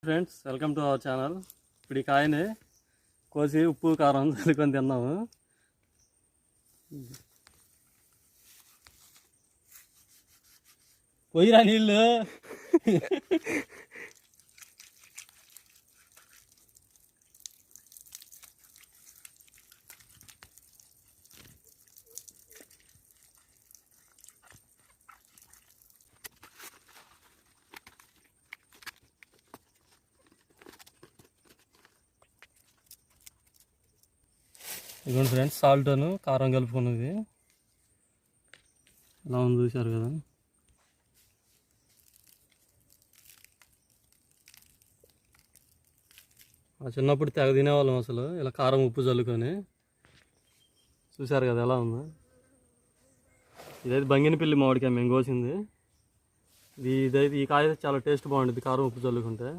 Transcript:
Friends, welcome to our channel. ఇప్పుడు ఈ కాయని కోసి ఉప్పు కారం చల్లుకొని తిన్నాము. పోయిరా నీళ్ళు. ఇదిగోండి ఫ్రెండ్స్, సాల్ట్ అను కారం కలుపుకున్నది ఎలా ఉంది చూశారు కదా. చిన్నప్పుడు తెగ తినేవాళ్ళం అసలు ఇలా కారం ఉప్పు చల్లుకొని. చూశారు కదా ఎలా ఉందో. ఇదైతే బంగినపల్లి మామిడికాయ మేము కోసింది. ఇదైతే ఈ కాయ చాలా టేస్ట్ బాగుంటుంది కారం ఉప్పు చల్లుకుంటే.